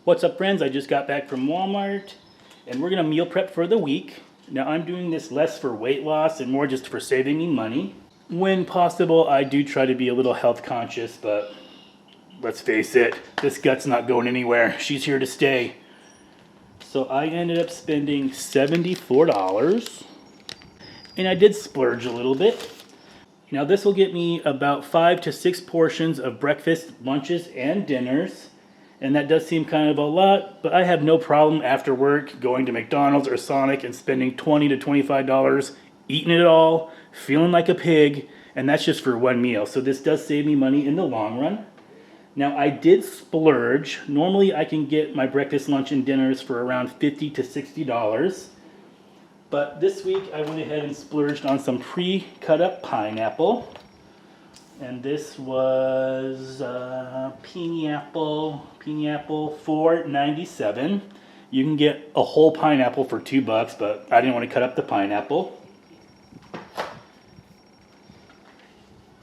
What's up, friends? I just got back from Walmart and we're gonna meal prep for the week. Now I'm doing this less for weight loss and more just for saving me money. When possible, I do try to be a little health conscious, but let's face it, this gut's not going anywhere. She's here to stay. So I ended up spending $74 and I did splurge a little bit. Now this will get me about 5 to 6 portions of breakfast, lunches, and dinners. And that does seem kind of a lot, but I have no problem after work going to McDonald's or Sonic and spending $20 to $25, eating it all, feeling like a pig, and that's just for one meal. So this does save me money in the long run. Now I did splurge. Normally I can get my breakfast, lunch, and dinners for around $50 to $60. But this week I went ahead and splurged on some pre-cut up pineapple. And this was pineapple $4.97. You can get a whole pineapple for $2, but I didn't want to cut up the pineapple.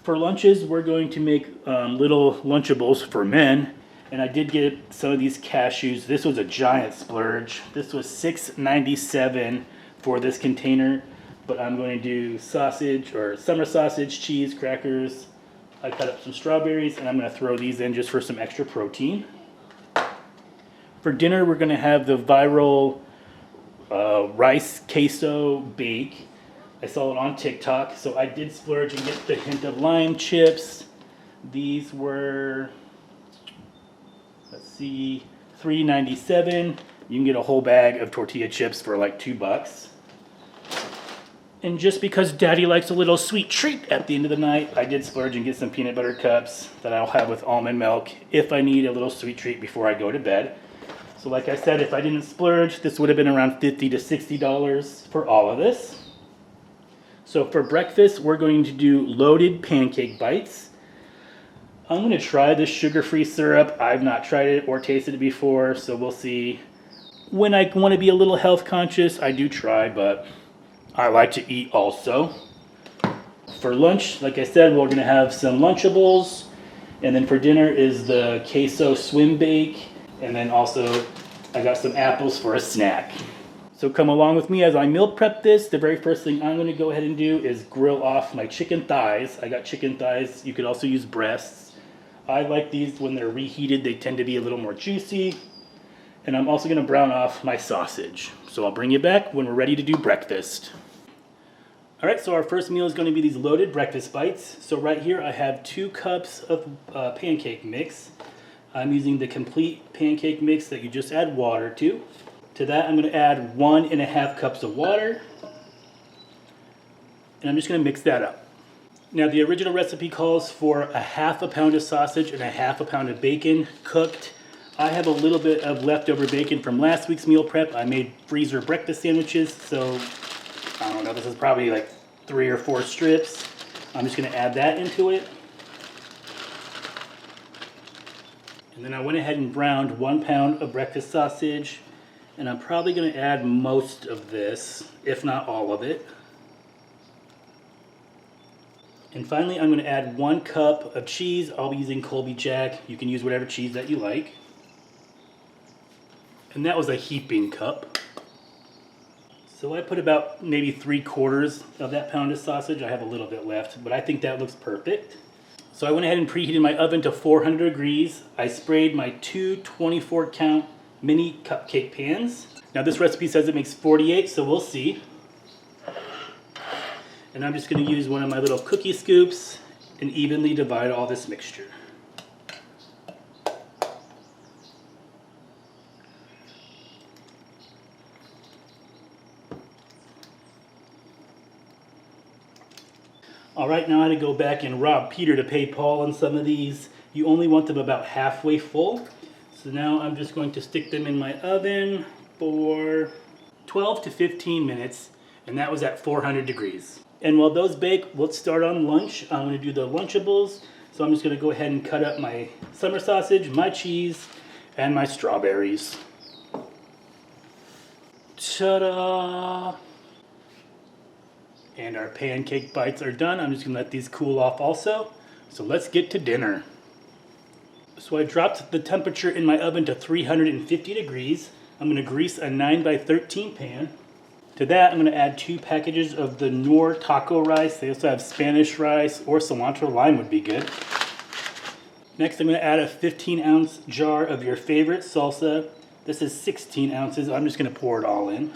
For lunches, we're going to make little Lunchables for men. And I did get some of these cashews. This was a giant splurge. This was $6.97 for this container. But I'm going to do sausage or summer sausage, cheese, crackers. I cut up some strawberries and I'm going to throw these in just for some extra protein. For dinner, we're going to have the viral rice queso bake. I saw it on TikTok, so I did splurge and get the hint of lime chips. These were, let's see, $3.97. You can get a whole bag of tortilla chips for like $2. And just because Daddy likes a little sweet treat at the end of the night, I did splurge and get some peanut butter cups that I'll have with almond milk if I need a little sweet treat before I go to bed. So like I said, if I didn't splurge, this would have been around $50 to $60 for all of this. So for breakfast, we're going to do loaded pancake bites. I'm going to try this sugar-free syrup. I've not tried it or tasted it before, so we'll see. When I want to be a little health conscious, I do try, but I like to eat also. For lunch, like I said, we're going to have some Lunchables. And then for dinner is the queso swim bake. And then also I got some apples for a snack. So come along with me as I meal prep this. The very first thing I'm going to go ahead and do is grill off my chicken thighs. I got chicken thighs. You could also use breasts. I like these when they're reheated. They tend to be a little more juicy. And I'm also going to brown off my sausage. So I'll bring you back when we're ready to do breakfast. Alright, so our first meal is going to be these loaded breakfast bites. So right here I have 2 cups of pancake mix. I'm using the complete pancake mix that you just add water to. To that I'm going to add 1.5 cups of water. And I'm just going to mix that up. Now the original recipe calls for 1/2 pound of sausage and 1/2 pound of bacon cooked. I have a little bit of leftover bacon from last week's meal prep. I made freezer breakfast sandwiches, so I don't know, this is probably like 3 or 4 strips. I'm just going to add that into it. And then I went ahead and browned 1 pound of breakfast sausage. And I'm probably going to add most of this, if not all of it. And finally, I'm going to add 1 cup of cheese. I'll be using Colby Jack. You can use whatever cheese that you like. And that was a heaping cup. So I put about maybe 3/4 of that pound of sausage. I have a little bit left, but I think that looks perfect. So I went ahead and preheated my oven to 400 degrees. I sprayed my 2 24 count mini cupcake pans. Now this recipe says it makes 48, so we'll see. And I'm just going to use one of my little cookie scoops and evenly divide all this mixture. Alright, now I had to go back and rob Peter to pay Paul on some of these. You only want them about halfway full. So now I'm just going to stick them in my oven for 12 to 15 minutes. And that was at 400 degrees. And while those bake, let's start on lunch. I'm going to do the Lunchables. So I'm just going to go ahead and cut up my summer sausage, my cheese, and my strawberries. Ta-da! And our pancake bites are done. I'm just going to let these cool off also. So let's get to dinner. So I dropped the temperature in my oven to 350 degrees. I'm going to grease a 9x13 pan. To that, I'm going to add 2 packages of the Knorr taco rice. They also have Spanish rice, or cilantro lime would be good. Next, I'm going to add a 15-ounce jar of your favorite salsa. This is 16 ounces. I'm just going to pour it all in.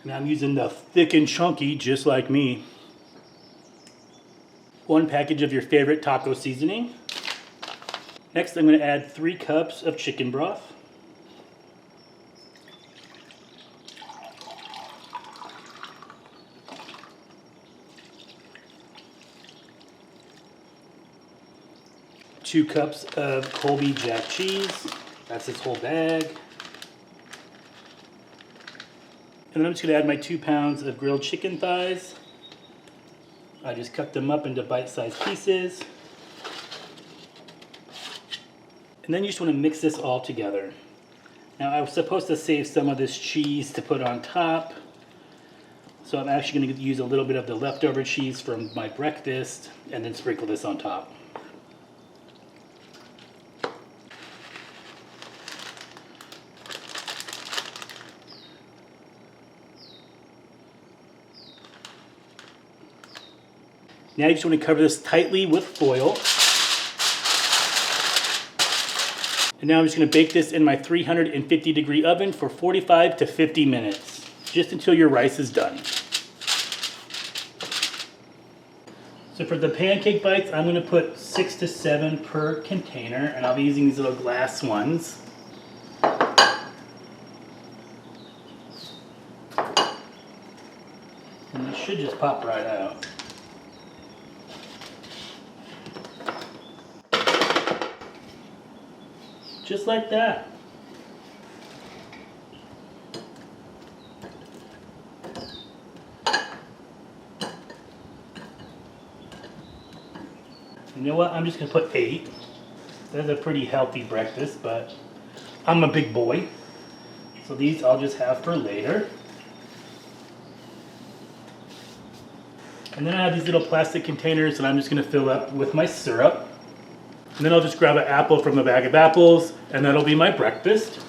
And I'm using the thick and chunky, just like me. 1 package of your favorite taco seasoning. Next, I'm going to add 3 cups of chicken broth. Two cups of Colby Jack cheese. That's this whole bag. And then I'm just going to add my 2 pounds of grilled chicken thighs. I just cut them up into bite-sized pieces. And then you just want to mix this all together. Now I was supposed to save some of this cheese to put on top. So I'm actually going to use a little bit of the leftover cheese from my breakfast and then sprinkle this on top. Now you just want to cover this tightly with foil. And now I'm just going to bake this in my 350 degree oven for 45 to 50 minutes, just until your rice is done. So for the pancake bites, I'm going to put 6 to 7 per container, and I'll be using these little glass ones. And they should just pop right out. Just like that. You know what? I'm just going to put 8. That's a pretty healthy breakfast, but I'm a big boy. So these I'll just have for later. And then I have these little plastic containers that I'm just going to fill up with my syrup. And then I'll just grab an apple from the bag of apples, and that'll be my breakfast.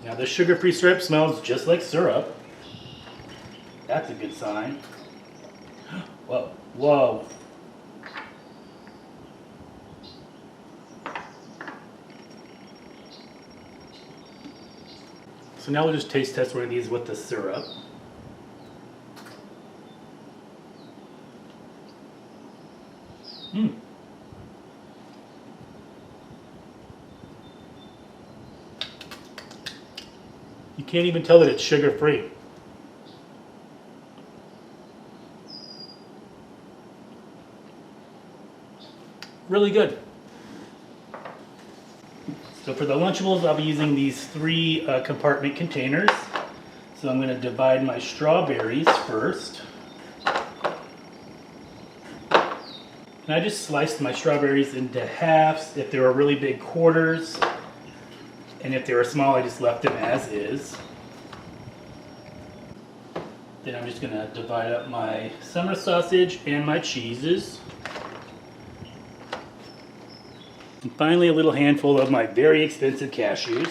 Now the sugar-free syrup smells just like syrup. That's a good sign. Whoa, whoa. So now we'll just taste test one of these with the syrup. You can't even tell that it's sugar-free. Really good. So for the Lunchables, I'll be using these 3 compartment containers. So I'm going to divide my strawberries first. And I just sliced my strawberries into halves. If they were really big, quarters. And if they were small, I just left them as is. Then I'm just going to divide up my summer sausage and my cheeses. And finally, a little handful of my very expensive cashews.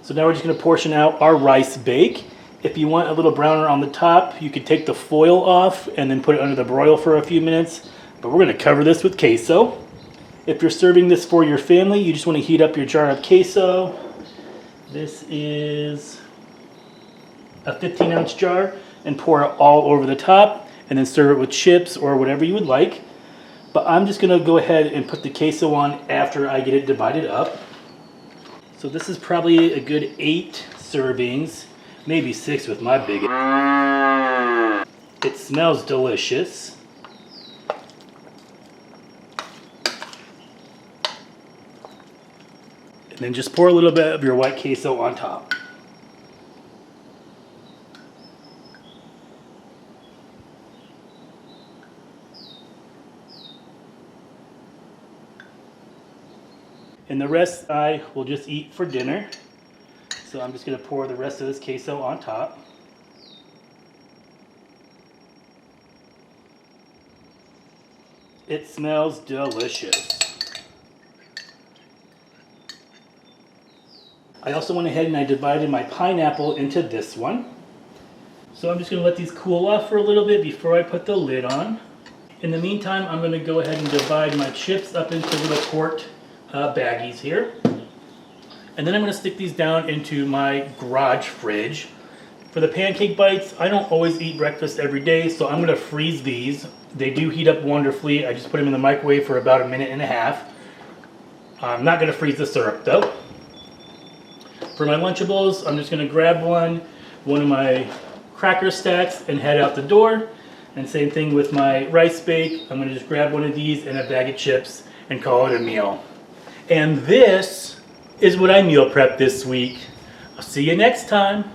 So now we're just going to portion out our rice bake. If you want a little browner on the top, you could take the foil off and then put it under the broil for a few minutes. But we're going to cover this with queso. If you're serving this for your family, you just want to heat up your jar of queso. This is a 15-ounce jar, and pour it all over the top, and then serve it with chips or whatever you would like. But I'm just going to go ahead and put the queso on after I get it divided up. So this is probably a good 8 servings. Maybe 6 with my big. It smells delicious. And then just pour a little bit of your white queso on top. And the rest I will just eat for dinner. So I'm just going to pour the rest of this queso on top. It smells delicious. I also went ahead and I divided my pineapple into this one. So I'm just going to let these cool off for a little bit before I put the lid on. In the meantime, I'm going to go ahead and divide my chips up into little quart baggies here. And then I'm going to stick these down into my garage fridge. For the pancake bites, I don't always eat breakfast every day, so I'm going to freeze these. They do heat up wonderfully. I just put them in the microwave for about 1.5 minutes. I'm not going to freeze the syrup though. For my Lunchables, I'm just going to grab one of my cracker stacks and head out the door. And same thing with my rice bake. I'm going to just grab one of these and a bag of chips and call it a meal. And this is what I meal prep this week. I'll see you next time.